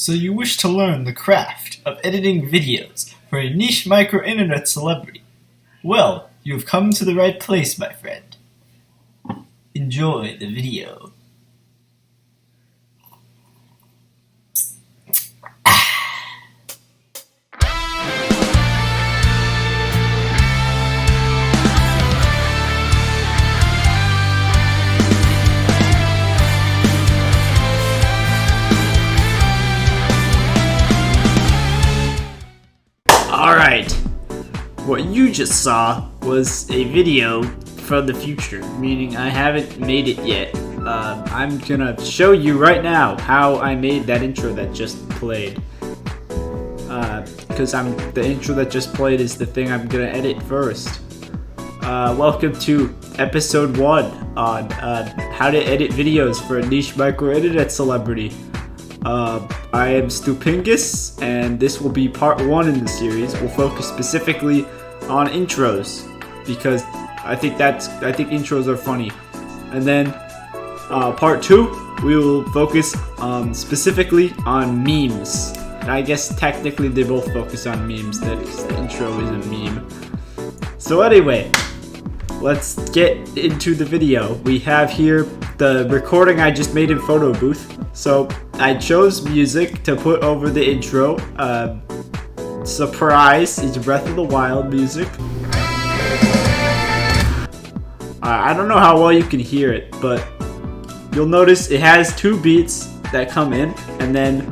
So you wish to learn the craft of editing videos for a niche micro-internet celebrity? Well, you have come to the right place, my friend. Enjoy the video. Alright, what you just saw was a video from the future, meaning I haven't made it yet. I'm gonna show you right now how I made that intro that just played. Because the intro that just played is the thing I'm gonna edit first. Welcome to episode 1 on how to edit videos for a niche micro-internet celebrity. I am Stupingus, and this will be part 1 in the series. We'll focus specifically on intros, because I think intros are funny. And then part 2, we will focus specifically on memes. And I guess technically they both focus on memes, that the intro is a meme. So anyway, let's get into the video. We have here the recording I just made in Photo Booth. So I chose music to put over the intro. Surprise, it's Breath of the Wild music. I don't know how well you can hear it, but you'll notice it has 2 beats that come in, and then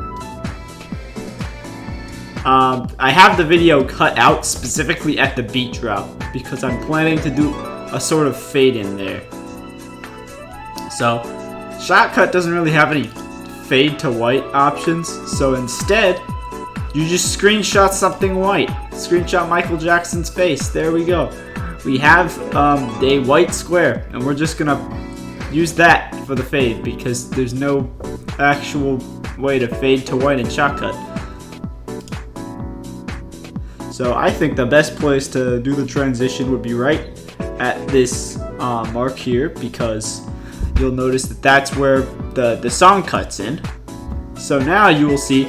I have the video cut out specifically at the beat drop because I'm planning to do a sort of fade in there. So Shotcut doesn't really have any fade to white options, so instead you just screenshot something white. Screenshot Michael Jackson's face. There we go. We have a white square, and we're just gonna use that for the fade because there's no actual way to fade to white in Shotcut. So I think the best place to do the transition would be right at this mark here, because you'll notice that that's where the song cuts in. So now you will see,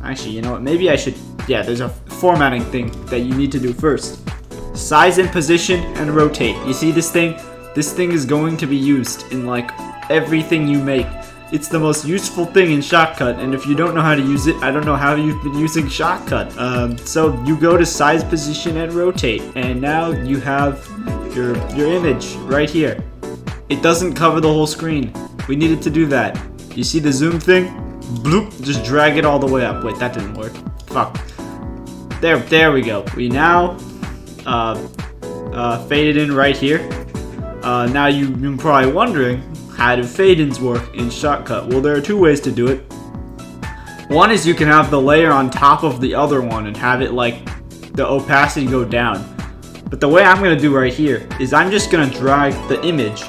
actually, you know what, maybe I should, yeah, there's a formatting thing that you need to do first. Size and position and rotate. You see this thing? This thing is going to be used in like everything you make. It's the most useful thing in Shotcut, and if you don't know how to use it, I don't know how you've been using Shotcut. So you go to size, position, and rotate, and now you have your image right here. It doesn't cover the whole screen. We needed to do that. You see the zoom thing? Bloop, just drag it all the way up. Wait, that didn't work. Fuck. There we go. We now fade it in right here. Now you're probably wondering, how do fade-ins work in Shotcut? Well, there are 2 ways to do it. One is you can have the layer on top of the other one and have it like the opacity go down. But the way I'm going to do right here is I'm just going to drag the image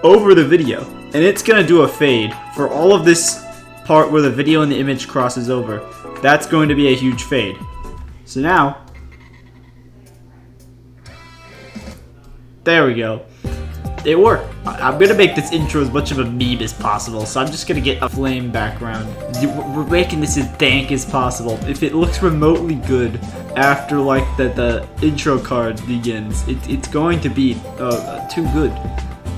over the video, and it's going to do a fade for all of this part where the video and the image crosses over. That's going to be a huge fade. So now, there we go. It worked. I'm gonna make this intro as much of a meme as possible, so I'm just gonna get a flame background. We're making this as dank as possible. If it looks remotely good after like the intro card begins, it's going to be too good.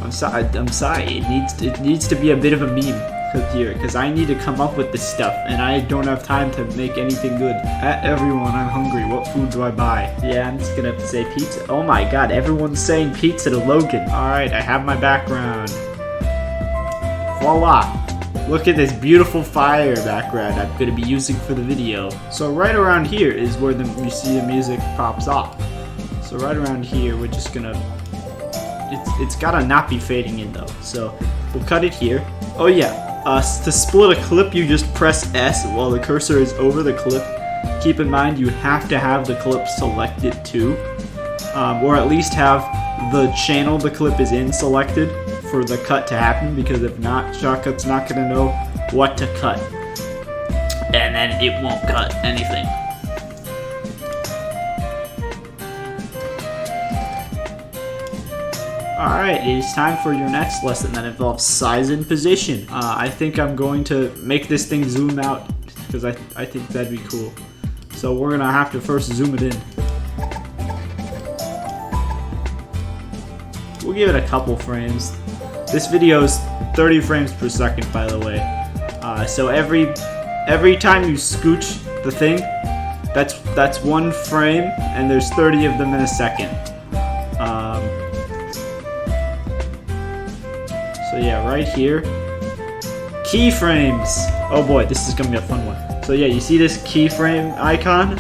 I'm sorry. It needs to be a bit of a meme here, because I need to come up with this stuff, and I don't have time to make anything good. Everyone, I'm hungry. What food do I buy? Yeah, I'm just gonna say pizza. Oh my god, everyone's saying pizza to Logan. Alright, I have my background. Voila! Look at this beautiful fire background I'm gonna be using for the video. So right around here is where you see the music pops off. So right around here, we're just gonna... It's gotta not be fading in though. So we'll cut it here. Oh yeah. To split a clip, you just press S while the cursor is over the clip. Keep in mind you have to have the clip selected too, or at least have the channel the clip is in selected for the cut to happen, because if not, Shotcut's not going to know what to cut, and then it won't cut anything. Alright, it is time for your next lesson that involves size and position. I think I'm going to make this thing zoom out because I think that'd be cool. So we're gonna have to first zoom it in. We'll give it a couple frames. This video is 30 frames per second, by the way. So every time you scooch the thing, that's 1 frame, and there's 30 of them in a second. So yeah, right here, keyframes. Oh boy, this is gonna be a fun one. So yeah, you see this keyframe icon?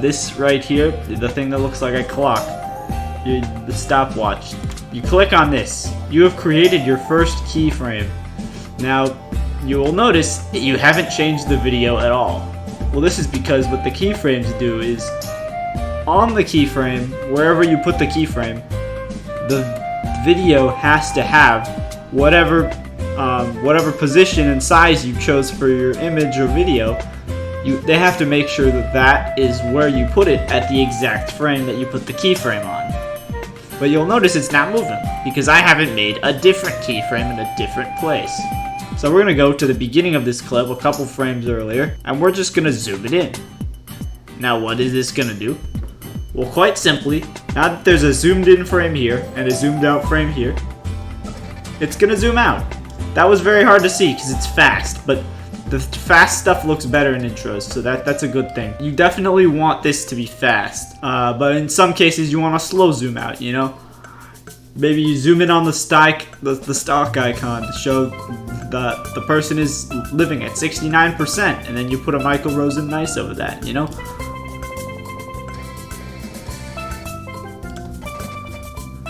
This right here, the thing that looks like a clock, the stopwatch. You click on this. You have created your first keyframe. Now, you will notice that you haven't changed the video at all. Well, this is because what the keyframes do is, on the keyframe, wherever you put the keyframe, the video has to have whatever position and size you chose for your image or video. They have to make sure that that is where you put it at the exact frame that you put the keyframe on. But you'll notice it's not moving because I haven't made a different keyframe in a different place. So we're gonna go to the beginning of this clip a couple frames earlier, and we're just gonna zoom it in. Now what is this gonna do? Well, quite simply, now that there's a zoomed in frame here and a zoomed out frame here, it's gonna zoom out. That was very hard to see because it's fast, but the fast stuff looks better in intros, so that's a good thing. You definitely want this to be fast, but in some cases you want a slow zoom out, you know? Maybe you zoom in on the stock icon to show that the person is living at 69%, and then you put a Michael Rosen nice over that, you know?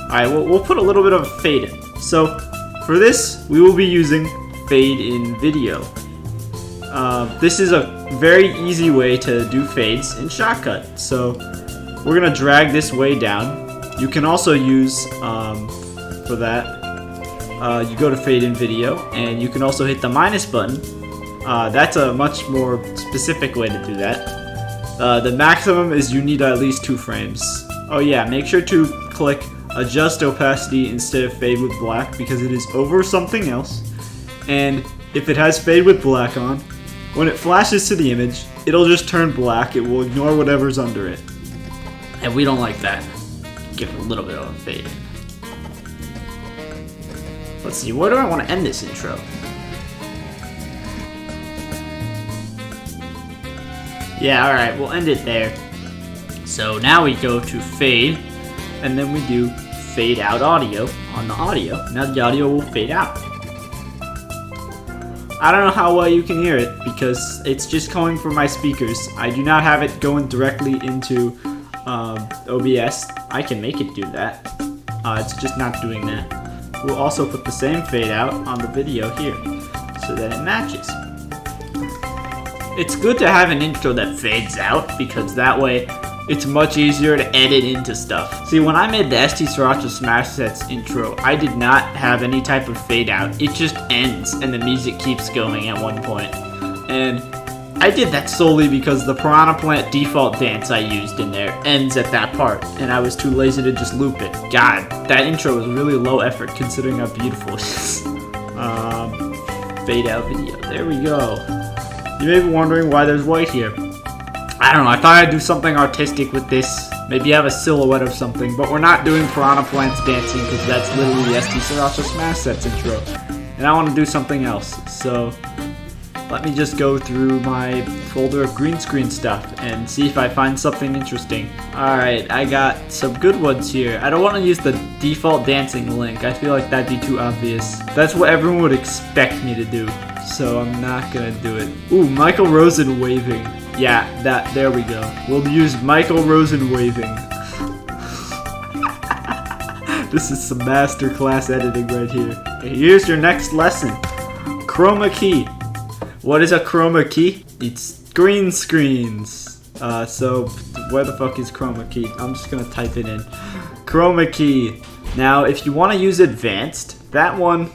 Alright, we'll put a little bit of a fade in. So, for this, we will be using fade in video. This is a very easy way to do fades in Shotcut. So, we're gonna drag this way down. You can also use, for that, you go to fade in video, and you can also hit the minus button. That's a much more specific way to do that. The maximum is you need at least 2 frames. Oh yeah, make sure to click adjust opacity instead of fade with black because it is over something else. And if it has fade with black on, when it flashes to the image, it'll just turn black. It will ignore whatever's under it. And we don't like that. Give it a little bit of a fade in. Let's see, where do I want to end this intro? Yeah, alright, we'll end it there. So now we go to fade, and then we do fade out audio on the audio. Now the audio will fade out. I don't know how well you can hear it because it's just coming from my speakers. I do not have it going directly into OBS. I can make it do that. It's just not doing that. We'll also put the same fade out on the video here so that it matches. It's good to have an intro that fades out because that way it's much easier to edit into stuff. See, when I made the STSriracha Smash Sets intro, I did not have any type of fade out. It just ends and the music keeps going at one point. And I did that solely because the Piranha Plant default dance I used in there ends at that part, and I was too lazy to just loop it. God, that intro was really low effort considering how beautiful it is. Fade out video, there we go. You may be wondering why there's white here. I don't know, I thought I'd do something artistic with this. Maybe have a silhouette of something, but we're not doing Piranha Plants dancing because that's literally the STSriracha Smash Sets intro. And I want to do something else, so let me just go through my folder of green screen stuff and see if I find something interesting. Alright, I got some good ones here. I don't want to use the default dancing link. I feel like that'd be too obvious. That's what everyone would expect me to do, so I'm not gonna do it. Ooh, Michael Rosen waving. Yeah, there we go. We'll use Michael Rosen waving. This is some masterclass editing right here. Okay, here's your next lesson. Chroma Key. What is a Chroma Key? It's green screens. So where the fuck is Chroma Key? I'm just gonna type it in. Chroma Key. Now, if you want to use advanced, that one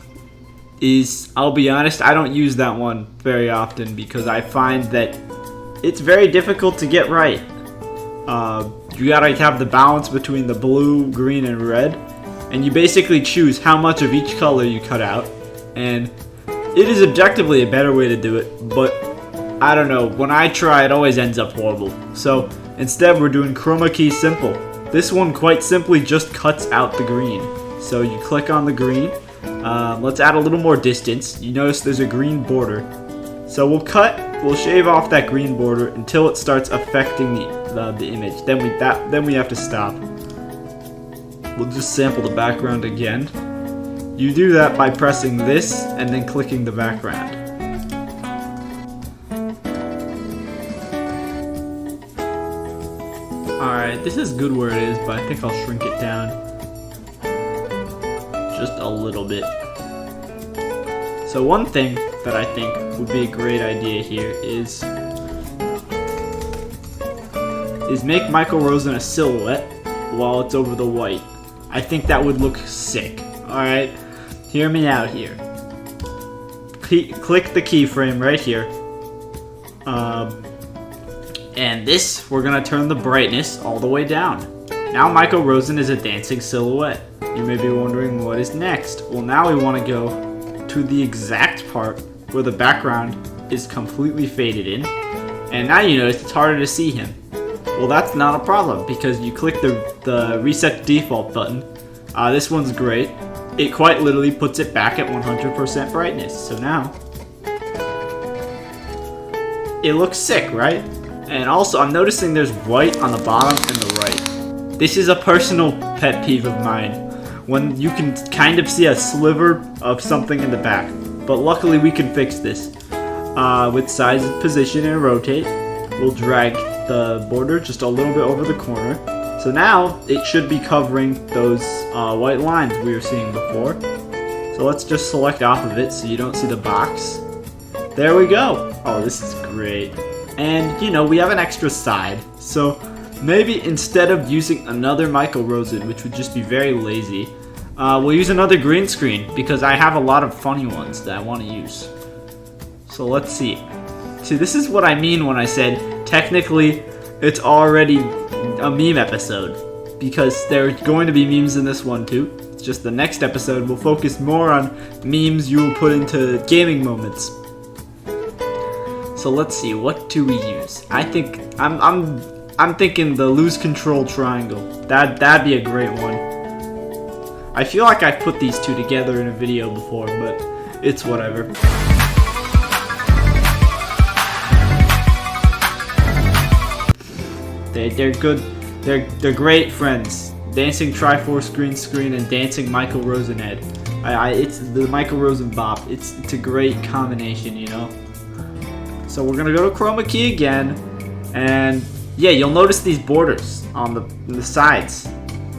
is, I'll be honest, I don't use that one very often because I find that it's very difficult to get right. You gotta have the balance between the blue, green, and red. and you basically choose how much of each color you cut out, and it is objectively a better way to do it, but I don't know, when I try it always ends up horrible. So instead we're doing Chroma Key Simple. This one quite simply just cuts out the green. So you click on the green, let's add a little more distance. You notice there's a green border. So we'll shave off that green border until it starts affecting the image. Then we have to stop. We'll just sample the background again. You do that by pressing this and then clicking the background. Alright, this is good where it is, but I think I'll shrink it down just a little bit. So one thing that I think would be a great idea here is make Michael Rosen a silhouette while it's over the white. I think that would look sick. Alright, hear me out here. Click the keyframe right here. And this, we're gonna turn the brightness all the way down. Now Michael Rosen is a dancing silhouette. You may be wondering what is next. Well, now we want to go to the exact part where the background is completely faded in. And now you notice it's harder to see him. Well, that's not a problem because you click the reset default button. This one's great. It quite literally puts it back at 100% brightness. So now, it looks sick, right? And also, I'm noticing there's white on the bottom and the right. This is a personal pet peeve of mine, when you can kind of see a sliver of something in the back. But luckily, we can fix this. With size, position, and rotate, we'll drag the border just a little bit over the corner. So now, it should be covering those white lines we were seeing before. So let's just select off of it so you don't see the box. There we go. Oh, this is great. And, you know, we have an extra side, so maybe instead of using another Michael Rosen, which would just be very lazy, we'll use another green screen, because I have a lot of funny ones that I want to use. So let's see. See, this is what I mean when I said, technically, it's already a meme episode, because there are going to be memes in this one too. It's just the next episode will focus more on memes you will put into gaming moments. So let's see, what do we use? I think I'm thinking the lose control triangle. That'd be a great one. I feel like I've put these two together in a video before, but it's whatever. They're good. They're great friends. Dancing Triforce green screen and dancing Michael Rosen head. It's the Michael Rosen bop. It's a great combination, you know. So we're gonna go to Chroma Key again, and yeah, you'll notice these borders on the sides.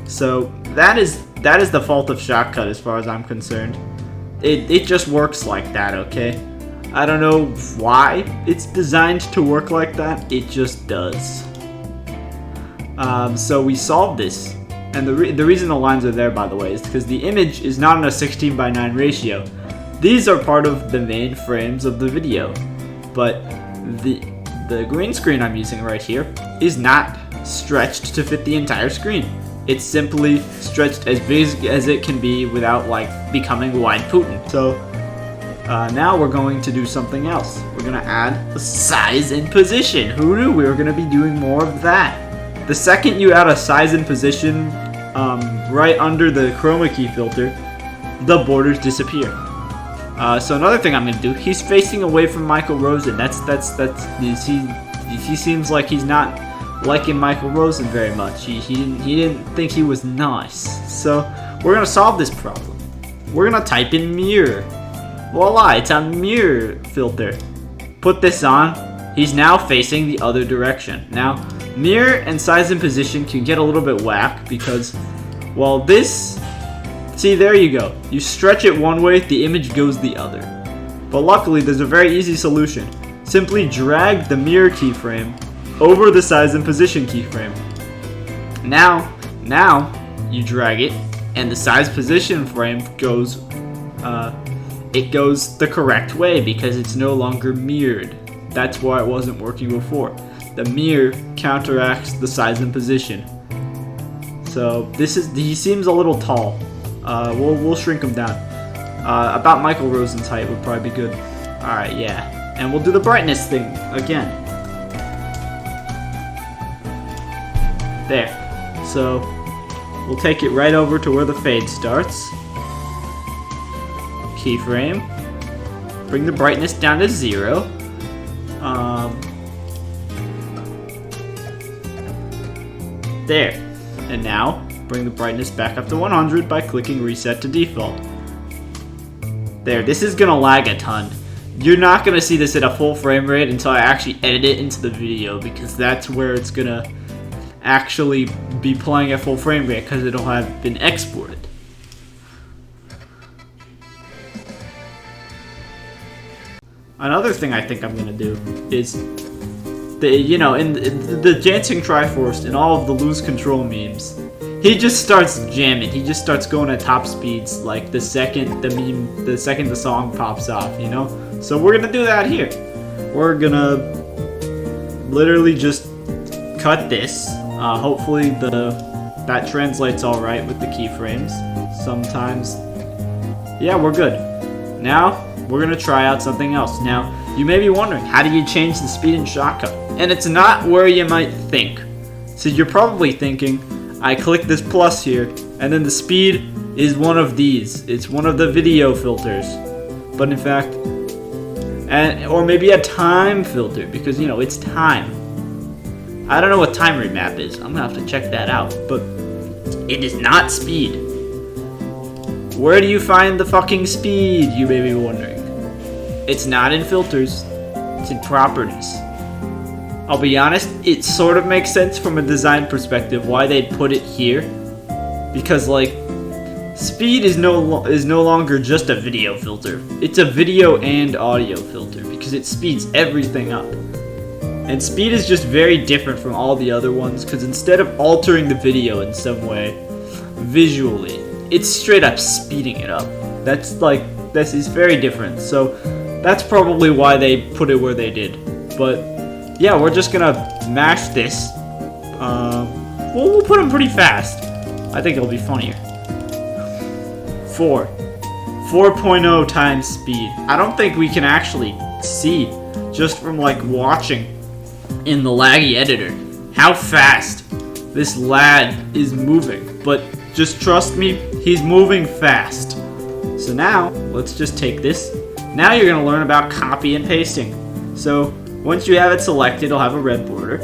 So that is the fault of Shotcut as far as I'm concerned. It just works like that, okay? I don't know why it's designed to work like that. It just does. So we solved this, and the reason the lines are there, by the way, is because the image is not in a 16:9 ratio. These are part of the main frames of the video. But the green screen I'm using right here is not stretched to fit the entire screen. It's simply stretched as big as it can be without like becoming wide Putin. So now we're going to do something else. We're going to add a size and position. Who knew we were going to be doing more of that? The second you add a size and position right under the Chroma Key filter, the borders disappear. So another thing I'm gonna do, he's facing away from Michael Rosen. He seems like he's not liking Michael Rosen very much. He didn't think he was nice. So we're gonna solve this problem. We're gonna type in mirror. Voila, it's a mirror filter. Put this on. He's now facing the other direction. Now, mirror and size and position can get a little bit whack because, well, this. See, there you go. You stretch it one way, the image goes the other. But luckily, there's a very easy solution. Simply drag the mirror keyframe over the size and position keyframe. Now you drag it, and the size position frame goes, it goes the correct way because it's no longer mirrored. That's why it wasn't working before. The mirror counteracts the size and position. So he seems a little tall. We'll shrink them down. About Michael Rosen's height would probably be good. Alright, yeah. And we'll do the brightness thing again. There. So, we'll take it right over to where the fade starts. Keyframe. Bring the brightness down to 0. There. And now, bring the brightness back up to 100 by clicking reset to default. There, this is gonna lag a ton. You're not gonna see this at a full frame rate until I actually edit it into the video, because that's where it's gonna actually be playing at full frame rate, because it'll have been exported. Another thing I think I'm gonna do is, in the Dancing Triforce and all of the Lose Control memes, he just starts jamming. He just starts going at top speeds like the second the song pops off, you know? So we're gonna do that here. We're gonna literally just cut this. Hopefully that translates all right with the keyframes. Sometimes, yeah, we're good. Now we're gonna try out something else. Now you may be wondering, how do you change the speed in Shotcut? And it's not where you might think. So you're probably thinking, I click this plus here, and then the speed is one of these. It's one of the video filters. But in fact, or maybe a time filter, because it's time. I don't know what time remap is. I'm gonna have to check that out. But it is not speed. Where do you find the fucking speed, you may be wondering? It's not in filters. It's in properties. I'll be honest, it sort of makes sense from a design perspective why they'd put it here. Because, speed is no longer just a video filter. It's a video and audio filter, because it speeds everything up. And speed is just very different from all the other ones, because instead of altering the video in some way, visually, it's straight up speeding it up. This is very different. So that's probably why they put it where they did. But yeah, we're just gonna mash this. We'll put them pretty fast. I think it'll be funnier. 4.0 times speed. I don't think we can actually see, just from watching in the laggy editor, how fast this lad is moving. But just trust me, he's moving fast. So now, let's just take this. Now you're gonna learn about copy and pasting. So once you have it selected, it'll have a red border.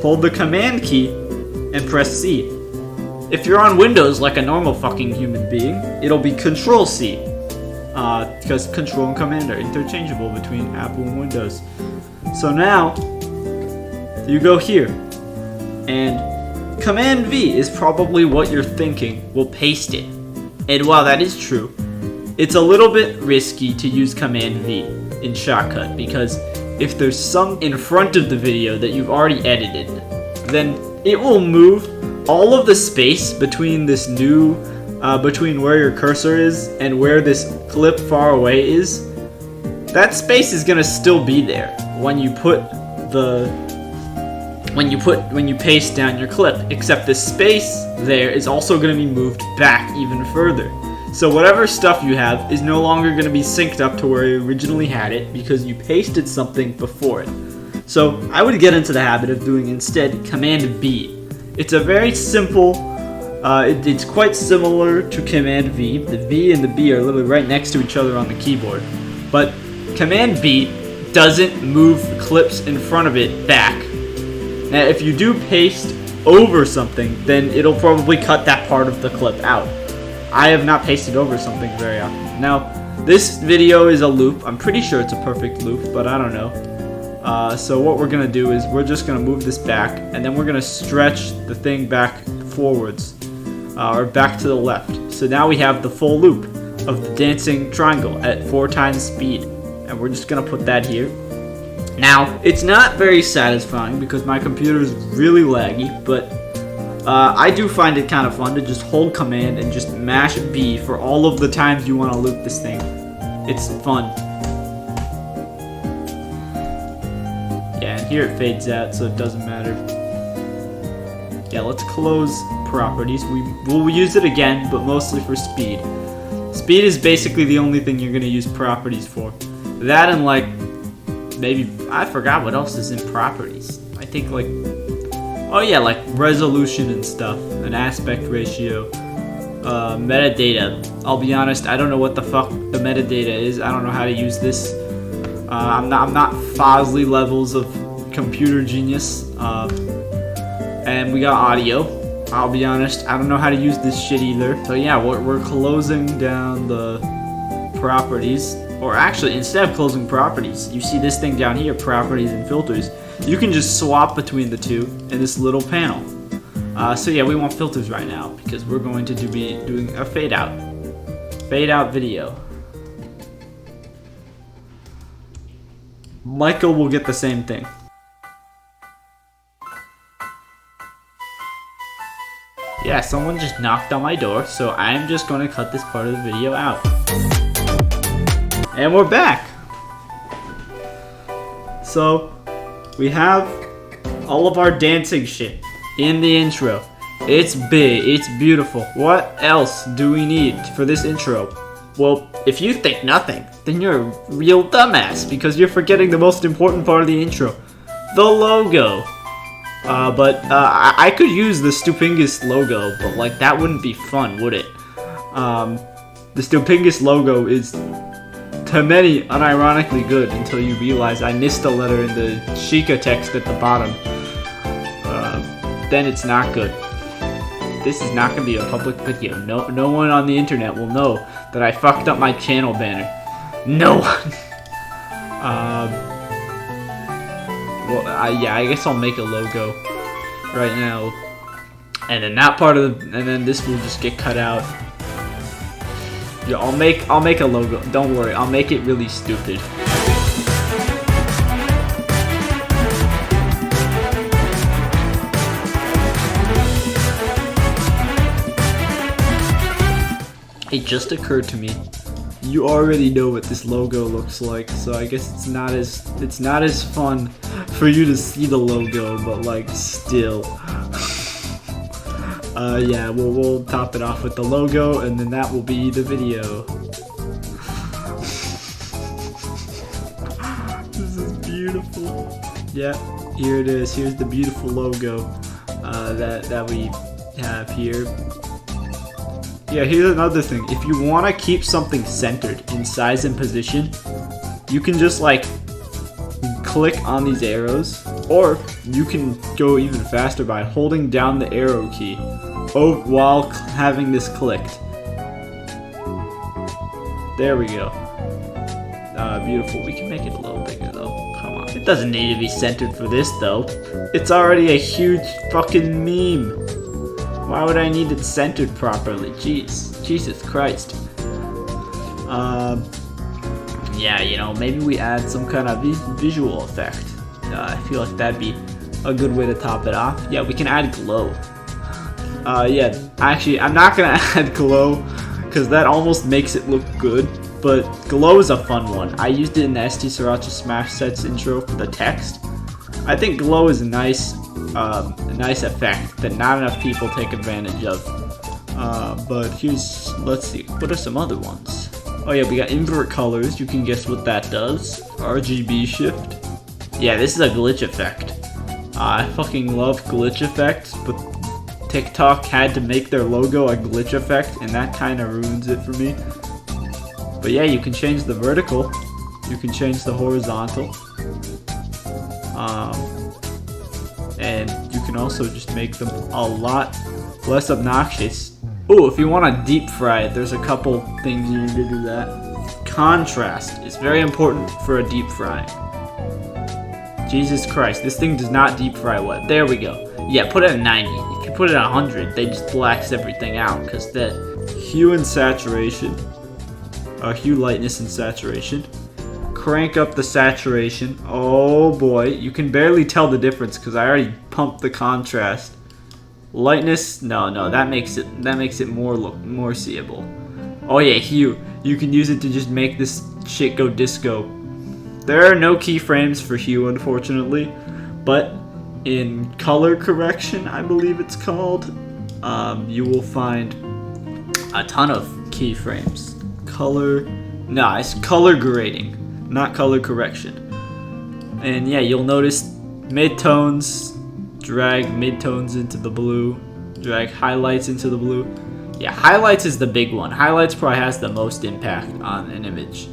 Hold the Command key and press C. If you're on Windows like a normal fucking human being, it'll be Control C. Because Control and Command are interchangeable between Apple and Windows. So now, you go here. And Command V is probably what you're thinking will paste it. And while that is true, it's a little bit risky to use Command V in Shotcut, because if there's some in front of the video that you've already edited, then it will move all of the space between between where your cursor is and where this clip far away is. That space is gonna still be there when you paste down your clip, except the space there is also gonna be moved back even further. So whatever stuff you have is no longer going to be synced up to where you originally had it, because you pasted something before it. So I would get into the habit of doing instead Command B. It's a very simple, it's quite similar to Command V. The V and the B are literally right next to each other on the keyboard. But Command B doesn't move clips in front of it back. Now if you do paste over something, then it'll probably cut that part of the clip out. I have not pasted over something very often. Now, this video is a loop. I'm pretty sure it's a perfect loop, but I don't know. So what we're going to do is we're just going to move this back, and then we're going to stretch the thing back forwards, or back to the left. So now we have the full loop of the dancing triangle at 4 times speed. And we're just going to put that here. Now, it's not very satisfying because my computer is really laggy, but I do find it kind of fun to just hold Command and just mash B for all of the times you want to loop this thing. It's fun. Yeah, and here it fades out, so it doesn't matter. Yeah, let's close properties. We'll use it again, but mostly for speed. Speed is basically the only thing you're gonna use properties for. That and like, maybe, I forgot what else is in properties. I think like, oh yeah, like resolution and stuff, an aspect ratio, metadata. I'll be honest, I don't know what the fuck the metadata is. I don't know how to use this. I'm not Fosley levels of computer genius. And we got audio. I'll be honest, I don't know how to use this shit either. So yeah, we're closing down the properties. Or actually, instead of closing properties, you see this thing down here, properties and filters. You can just swap between the two in this little panel. So yeah, we want filters right now because we're going to be doing a fade out video. Michael will get the same thing. Yeah, someone just knocked on my door, so I'm just going to cut this part of the video out. And we're back! So, we have all of our dancing shit in the intro. It's big, it's beautiful. What else do we need for this intro? Well, if you think nothing, then you're a real dumbass because you're forgetting the most important part of the intro. The logo. I could use the Stupingus logo, but like that wouldn't be fun, would it? The Stupingus logo is, to many, unironically good until you realize I missed a letter in the Sheikah text at the bottom. Then it's not good. This is not gonna be a public video. No one on the internet will know that I fucked up my channel banner. No one. Yeah, I guess I'll make a logo right now, and then that part of and then this will just get cut out. Yeah, I'll make a logo. Don't worry, I'll make it really stupid. It just occurred to me, you already know what this logo looks like, so I guess it's not as fun for you to see the logo, but like still. Yeah, we'll top it off with the logo, and then that will be the video. This is beautiful. Yeah, here it is. Here's the beautiful logo that we have here. Yeah, here's another thing. If you want to keep something centered in size and position, you can just like click on these arrows, or you can go even faster by holding down the arrow key while having this clicked. There we go. Beautiful. We can make it a little bigger though. Come on. It doesn't need to be centered for this though. It's already a huge fucking meme. Why would I need it centered properly? Jeez. Jesus Christ. Yeah, you know, maybe we add some kind of visual effect. I feel like that'd be a good way to top it off. Yeah, we can add glow. Yeah, actually, I'm not gonna add glow because that almost makes it look good. But glow is a fun one. I used it in the STSriracha Smash Sets intro for the text. I think glow is a nice effect that not enough people take advantage of. But here's, let's see, what are some other ones? Oh yeah, we got invert colors. You can guess what that does. RGB Shift. Yeah, this is a glitch effect. I fucking love glitch effects, but TikTok had to make their logo a glitch effect, and that kind of ruins it for me. But yeah, you can change the vertical. You can change the horizontal. And you can also just make them a lot less obnoxious. Oh, if you want to deep fry it, there's a couple things you need to do that. Contrast is very important for a deep frying. Jesus Christ, this thing does not deep fry well. There we go. Yeah, put it at 90. If you put it at 100, they just blacks everything out because the hue and saturation, hue, lightness, and saturation. Crank up the saturation. Oh boy, you can barely tell the difference because I already pumped the contrast. Lightness, no, that makes it more seeable. Oh yeah, hue. You can use it to just make this shit go disco. There are no keyframes for hue, unfortunately, but in color correction, I believe it's called, you will find a ton of keyframes. It's color grading, not color correction. And yeah, you'll notice midtones, drag midtones into the blue, drag highlights into the blue. Yeah, highlights is the big one. Highlights probably has the most impact on an image.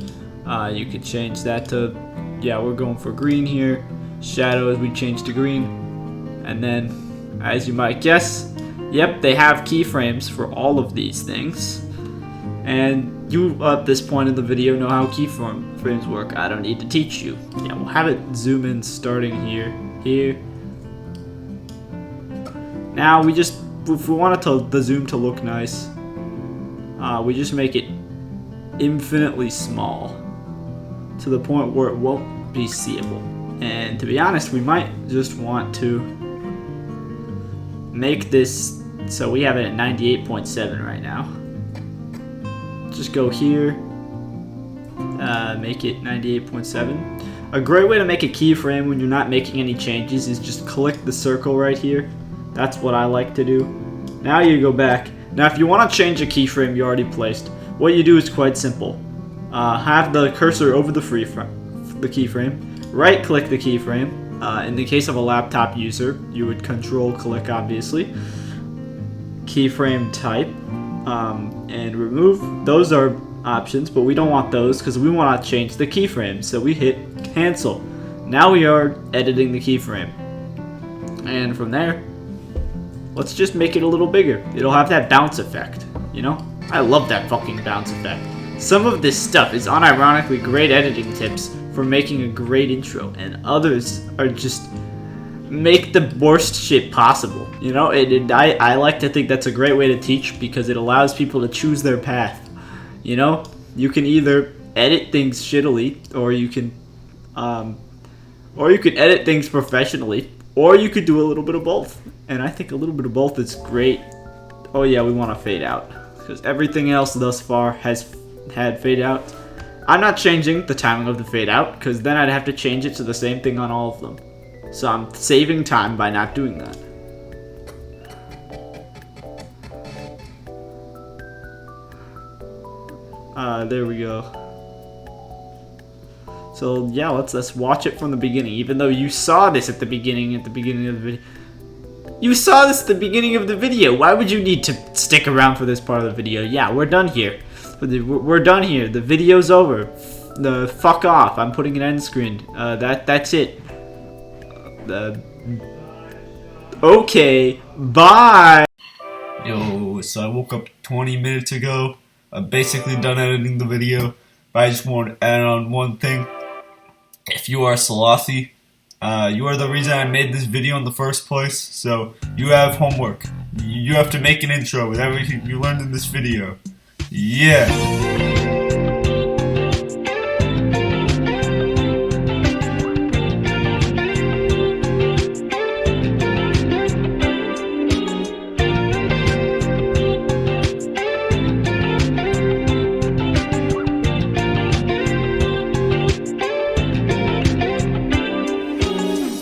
You could change that to, yeah, we're going for green here. Shadows we change to green. And then, as you might guess, yep, they have keyframes for all of these things. And you, at this point in the video, know how keyframes work. I don't need to teach you. Yeah, we'll have it zoom in starting here. Now we just, if we want the zoom to look nice, we just make it infinitely small to the point where it won't be seeable. And to be honest, we might just want to make this so we have it at 98.7 right now. Just go here, make it 98.7. A great way to make a keyframe when you're not making any changes is just click the circle right here. That's what I like to do. Now you go back. Now if you want to change a keyframe you already placed, what you do is quite simple. Have the cursor over the keyframe, right click the keyframe. In the case of a laptop user, you would control click obviously. Keyframe type, and remove. Those are options, but we don't want those because we want to change the keyframe. So we hit cancel. Now we are editing the keyframe. And from there, let's just make it a little bigger. It'll have that bounce effect, you know? I love that fucking bounce effect. Some of this stuff is unironically great editing tips for making a great intro, and others are just make the worst shit possible, you know? I like to think that's a great way to teach because it allows people to choose their path, you know? You can either edit things shittily, or you can edit things professionally, or you could do a little bit of both. And I think a little bit of both is great. Oh yeah, we want to fade out because everything else thus far has had fade out. I'm not changing the timing of the fade out because then I'd have to change it to the same thing on all of them. So I'm saving time by not doing that. There we go. So yeah, let's watch it from the beginning. Even though you saw this at the beginning of the video. You saw this at the beginning of the video. Why would you need to stick around for this part of the video? Yeah, we're done here. We're done here. The video's over. The fuck off. I'm putting an end screen. That's it. Okay. Bye. Yo, so I woke up 20 minutes ago. I'm basically done editing the video, but I just want to add on one thing. If you are Selassiei, you are the reason I made this video in the first place, so you have homework. You have to make an intro with everything you learned in this video. Yeah.